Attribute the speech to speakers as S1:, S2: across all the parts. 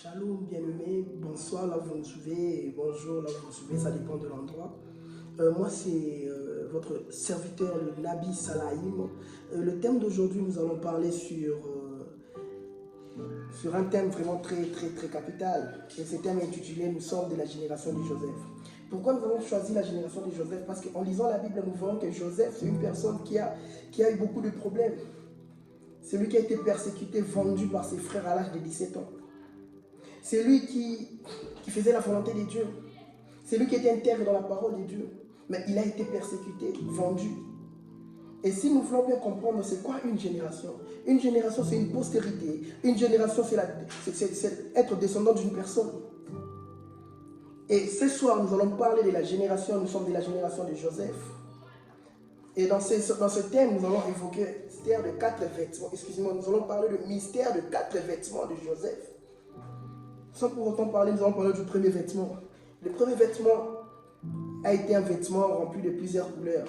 S1: Shalom bien-aimés, bonsoir là où vous me suivez, et bonjour là où vous me suivez, ça dépend de l'endroit. Moi c'est votre serviteur le Nabi Salahim. Le thème d'aujourd'hui, nous allons parler sur un thème vraiment très capital. Et ce thème est intitulé Nous sommes de la génération de Joseph. Pourquoi nous avons choisi la génération de Joseph? Parce qu'en lisant la Bible, nous voyons que Joseph, c'est une personne qui a eu beaucoup de problèmes. C'est lui qui a été persécuté, vendu par ses frères à l'âge de 17 ans. C'est lui qui faisait la volonté de Dieu. C'est lui qui était intègre dans la parole de Dieu. Mais il a été persécuté, vendu. Et si nous voulons bien comprendre, c'est quoi une génération? Une génération, c'est une postérité. Une génération, c'est être descendant d'une personne. Et ce soir, nous allons parler de la génération, nous sommes de la génération de Joseph. Et dans ce thème, nous allons évoquer le mystère de 4 vêtements. Excusez-moi, nous allons parler du mystère de 4 vêtements de Joseph. Sans pour autant parler, nous allons parler du premier vêtement. Le premier vêtement a été un vêtement rempli de plusieurs couleurs.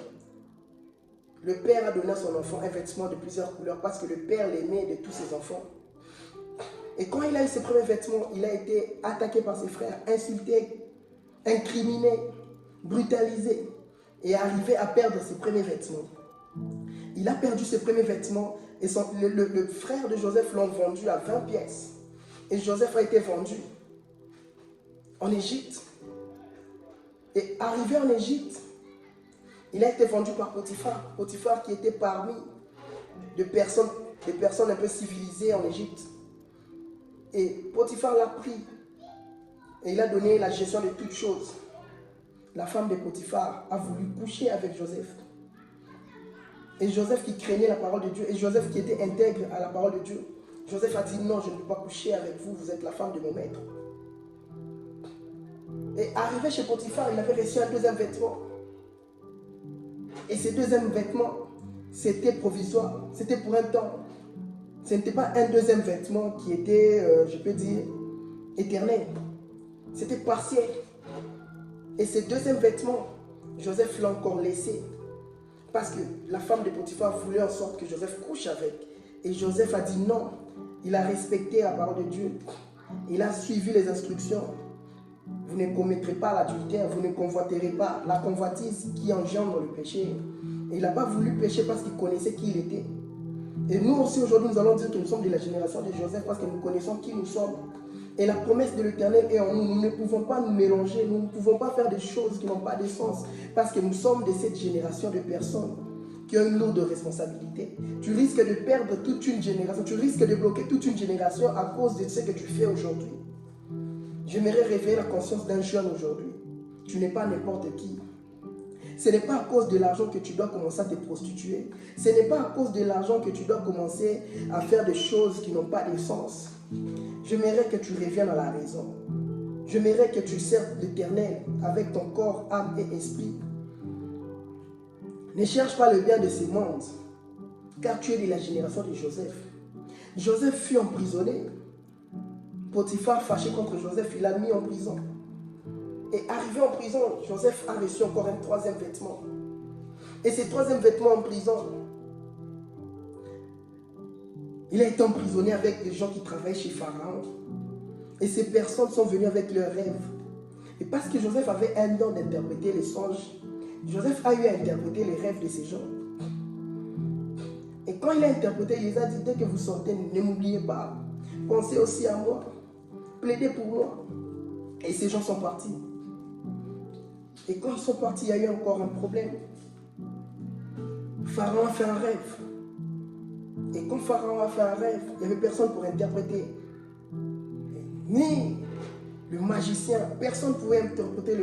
S1: Le père a donné à son enfant un vêtement de plusieurs couleurs parce que le père l'aimait de tous ses enfants. Et quand il a eu ce premier vêtement, il a été attaqué par ses frères, insulté, incriminé, brutalisé et arrivé à perdre ses premiers vêtements. Il a perdu ses premiers vêtements et le frère de Joseph l'a vendu à 20 pièces. Et Joseph a été vendu en Égypte. Et arrivé en Égypte, il a été vendu par Potiphar. Potiphar qui était parmi des personnes un peu civilisées en Égypte. Et Potiphar l'a pris. Et il a donné la gestion de toutes choses. La femme de Potiphar a voulu coucher avec Joseph. Et Joseph qui craignait la parole de Dieu. Et Joseph qui était intègre à la parole de Dieu. Joseph a dit non, je ne peux pas coucher avec vous, vous êtes la femme de mon maître. Et arrivé chez Potiphar, il avait reçu un deuxième vêtement. Et ce deuxième vêtement, c'était provisoire, c'était pour un temps. Ce n'était pas un deuxième vêtement qui était, je peux dire, éternel. C'était partiel. Et ce deuxième vêtement, Joseph l'a encore laissé. Parce que la femme de Potiphar voulait en sorte que Joseph couche avec. Et Joseph a dit non. Il a respecté la parole de Dieu. Il a suivi les instructions. Vous ne commettrez pas l'adultère, vous ne convoiterez pas. La convoitise qui engendre le péché. Et il n'a pas voulu pécher parce qu'il connaissait qui il était. Et nous aussi aujourd'hui, nous allons dire que nous sommes de la génération de Joseph parce que nous connaissons qui nous sommes. Et la promesse de l'Éternel est en nous. Nous ne pouvons pas nous mélanger, nous ne pouvons pas faire des choses qui n'ont pas de sens. Parce que nous sommes de cette génération de personnes qui ont une lourde responsabilité. Tu risques de perdre toute une génération, tu risques de bloquer toute une génération à cause de ce que tu fais aujourd'hui. J'aimerais réveiller la conscience d'un jeune aujourd'hui. Tu n'es pas n'importe qui. Ce n'est pas à cause de l'argent que tu dois commencer à te prostituer. Ce n'est pas à cause de l'argent que tu dois commencer à faire des choses qui n'ont pas de sens. J'aimerais que tu reviennes à la raison. J'aimerais que tu serves l'Éternel avec ton corps, âme et esprit. Ne cherche pas le bien de ce monde, car tu es de la génération de Joseph. Joseph fut emprisonné. Potiphar, fâché contre Joseph, il l'a mis en prison. Et arrivé en prison, Joseph a reçu encore un troisième vêtement. Et ce troisième vêtement en prison, il a été emprisonné avec des gens qui travaillent chez Pharaon. Et ces personnes sont venues avec leurs rêves. Et parce que Joseph avait un don d'interpréter les songes, Joseph a eu à interpréter les rêves de ces gens. Et quand il a interprété, il les a dit, dès que vous sortez, ne m'oubliez pas. Pensez aussi à moi. Plaidez pour moi. Et ces gens sont partis. Et quand ils sont partis, il y a eu encore un problème. Pharaon a fait un rêve. Et quand Pharaon a fait un rêve, il n'y avait personne pour interpréter. Ni le magicien, personne ne pouvait interpréter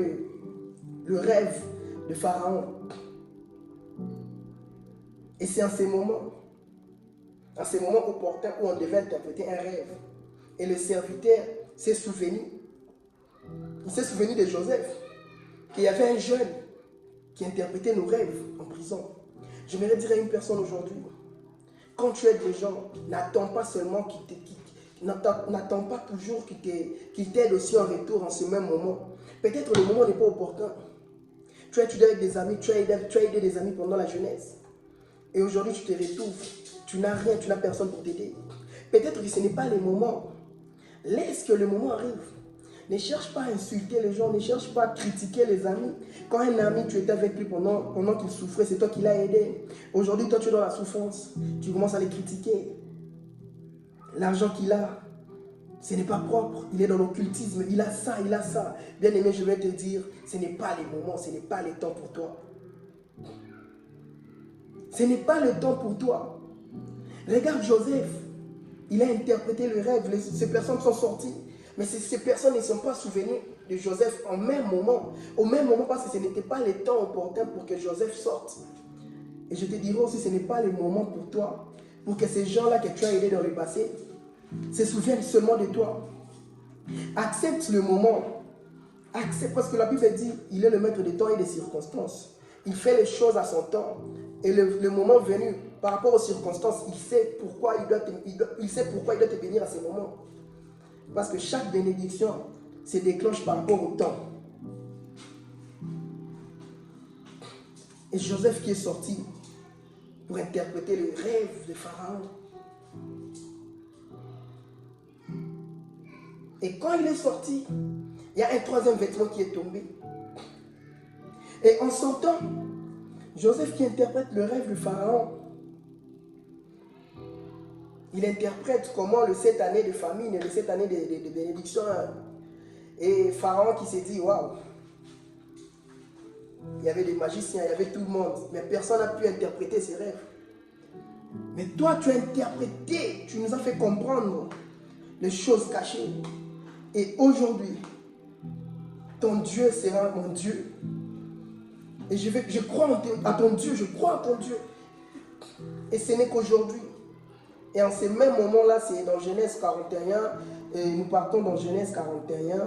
S1: le rêve de Pharaon. Et c'est en ces moments opportuns où on devait interpréter un rêve. Et le serviteur s'est souvenu. Il s'est souvenu de Joseph, qu'il y avait un jeune qui interprétait nos rêves en prison. J'aimerais dire à une personne aujourd'hui, quand tu aides les gens, n'attends pas seulement n'attends pas toujours qu'ils t'aident aussi en retour en ce même moment. Peut-être le moment n'est pas opportun. Tu as étudié avec des amis, tu as aidé des amis pendant la jeunesse. Et aujourd'hui, tu te retrouves, tu n'as rien, tu n'as personne pour t'aider. Peut-être que ce n'est pas le moment Laisse que le moment arrive. Ne cherche pas à insulter les gens, ne cherche pas à critiquer les amis. Quand un ami, tu étais avec lui pendant qu'il souffrait, c'est toi qui l'as aidé. Aujourd'hui, toi, tu es dans la souffrance. Tu commences à les critiquer. L'argent qu'il a, ce n'est pas propre. Il est dans l'occultisme. Il a ça, il a ça. Bien aimé, je vais te dire, ce n'est pas les moments, ce n'est pas les temps pour toi. Ce n'est pas le temps pour toi. Regarde Joseph. Il a interprété le rêve. Ces personnes sont sorties. Mais ces personnes ne sont pas souvenues de Joseph au même moment. Au même moment parce que ce n'était pas le temps opportun pour que Joseph sorte. Et je te dirai aussi, ce n'est pas le moment pour toi. Pour que ces gens-là que tu as aidés dans le passé se souviennent seulement de toi. Accepte le moment. Accepte, parce que la Bible dit, il est le maître des temps et des circonstances. Il fait les choses à son temps. Et le moment venu, par rapport aux circonstances, il sait pourquoi il doit te bénir à ce moment. Parce que chaque bénédiction se déclenche par rapport au temps. Et Joseph qui est sorti pour interpréter le rêve de Pharaon. Et quand il est sorti, il y a un troisième vêtement qui est tombé. Et en sortant, Joseph qui interprète le rêve de Pharaon, il interprète comment le 7 années de famine et les 7 années de bénédiction. Et Pharaon qui s'est dit, waouh, il y avait des magiciens, il y avait tout le monde, mais personne n'a pu interpréter ses rêves. Mais toi, tu as interprété, tu nous as fait comprendre les choses cachées. Et aujourd'hui, ton Dieu sera mon Dieu. Et je crois à ton Dieu, je crois à ton Dieu. Et ce n'est qu'aujourd'hui. Et en ces mêmes moments-là, c'est dans Genèse 41, et nous partons dans Genèse 41,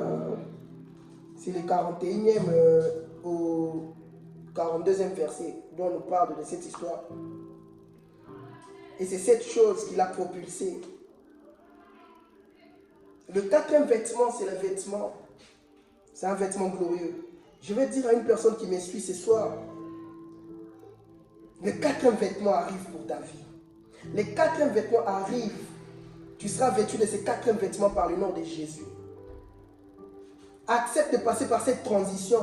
S1: c'est le 41e au 42e verset dont on nous parle de cette histoire. Et c'est cette chose qui l'a propulsé. Le quatrième vêtement, c'est le vêtement. C'est un vêtement glorieux. Je vais dire à une personne qui me suit ce soir, le quatrième vêtement arrive pour ta vie. Le quatrième vêtement arrive. Tu seras vêtu de ce quatrième vêtement par le nom de Jésus. Accepte de passer par cette transition.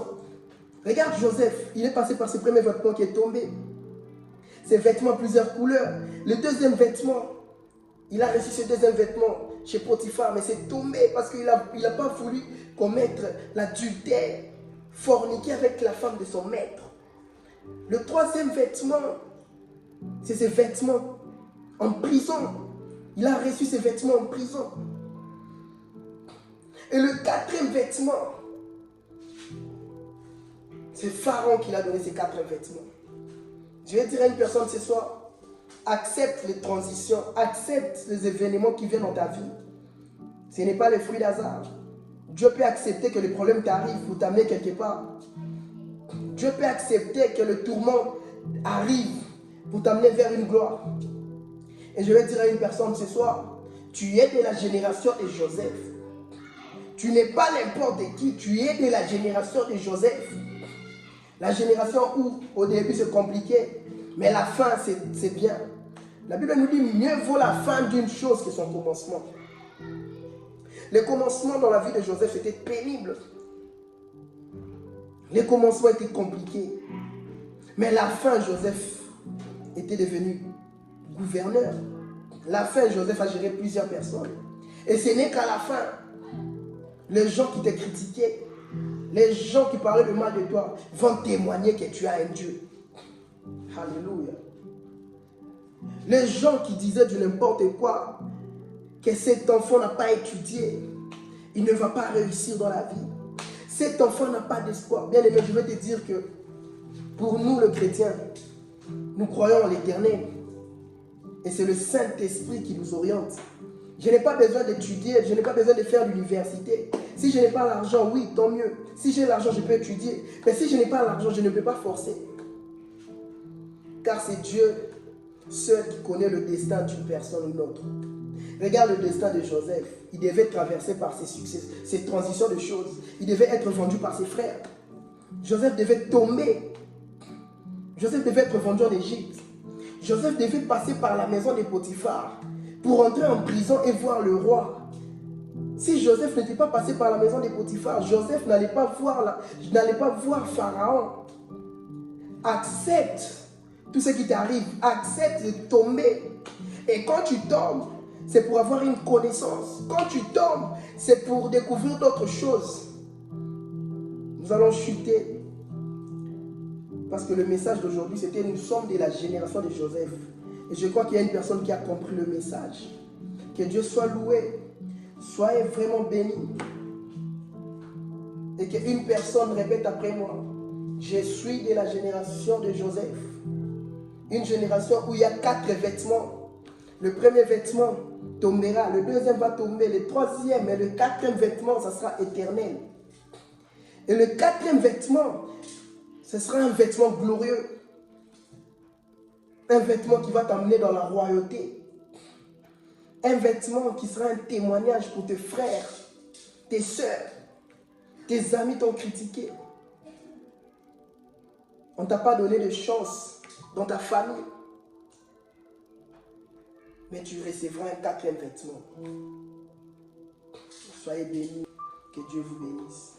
S1: Regarde Joseph, il est passé par ce premier vêtement qui est tombé. Ces vêtements plusieurs couleurs. Le deuxième vêtement, il a reçu ce deuxième vêtement chez Potiphar, mais c'est tombé parce qu'il n'a pas voulu commettre l'adultère, forniquer avec la femme de son maître. Le troisième vêtement, c'est ces vêtements en prison. Il a reçu ces vêtements en prison. Et le quatrième vêtement, c'est Pharaon qui l'a donné ces quatre vêtements. Je vais dire à une personne ce soir, accepte les transitions, accepte les événements qui viennent dans ta vie. Ce n'est pas le fruit d'hasard. Dieu peut accepter que les problèmes t'arrivent pour t'amener quelque part. Dieu peut accepter que le tourment arrive pour t'amener vers une gloire. Et je vais dire à une personne ce soir, tu es de la génération de Joseph. Tu n'es pas n'importe qui, tu es de la génération de Joseph. La génération où au début c'est compliqué, mais la fin c'est bien. La Bible nous dit mieux vaut la fin d'une chose que son commencement. Le commencement dans la vie de Joseph était pénible. Le commencement était compliqué. Mais la fin, Joseph était devenu gouverneur. La fin, Joseph a géré plusieurs personnes. Et ce n'est qu'à la fin, les gens qui te critiquaient, les gens qui parlaient le mal de toi, vont témoigner que tu as un Dieu. Alléluia. Les gens qui disaient du n'importe quoi, que cet enfant n'a pas étudié, il ne va pas réussir dans la vie. Cet enfant n'a pas d'espoir. Bien aimé, je vais te dire que pour nous, les chrétiens, nous croyons en l'éternel. Et c'est le Saint-Esprit qui nous oriente. Je n'ai pas besoin d'étudier, je n'ai pas besoin de faire l'université. Si je n'ai pas l'argent, oui, tant mieux. Si j'ai l'argent, je peux étudier. Mais si je n'ai pas l'argent, je ne peux pas forcer. Car c'est Dieu seul qui connaît le destin d'une personne ou d'une autre. Regarde le destin de Joseph. Il devait traverser par ses succès, ses transitions de choses. Il devait être vendu par ses frères. Joseph devait tomber. Joseph devait être vendu en Égypte. Joseph devait passer par la maison de Potiphar pour entrer en prison et voir le roi. Si Joseph n'était pas passé par la maison de Potiphar, Joseph n'allait pas voir Pharaon. Accepte tout ce qui t'arrive. Accepte de tomber. Et quand tu tombes, c'est pour avoir une connaissance. Quand tu tombes, c'est pour découvrir d'autres choses. Nous allons chuter. Parce que le message d'aujourd'hui, c'était nous sommes de la génération de Joseph. Et je crois qu'il y a une personne qui a compris le message. Que Dieu soit loué. Soyez vraiment bénis. Et qu'une personne répète après moi. Je suis de la génération de Joseph. Une génération où il y a 4 vêtements. Le premier vêtement tombera, le deuxième va tomber, le troisième et le quatrième vêtement, ça sera éternel. Et le quatrième vêtement, ce sera un vêtement glorieux. Un vêtement qui va t'amener dans la royauté. Un vêtement qui sera un témoignage pour tes frères, tes soeurs, tes amis t'ont critiqué. On ne t'a pas donné de chance dans ta famille. Mais tu recevras un quatrième vêtement. Soyez bénis. Que Dieu vous bénisse.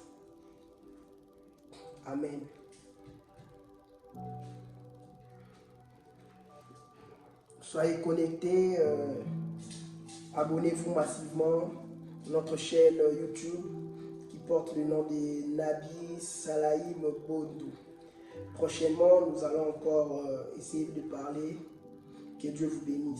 S1: Amen. Soyez connectés. Abonnez-vous massivement à notre chaîne YouTube qui porte le nom de Nabi Salaim Bondou. Prochainement, nous allons encore essayer de parler. Que Dieu vous bénisse.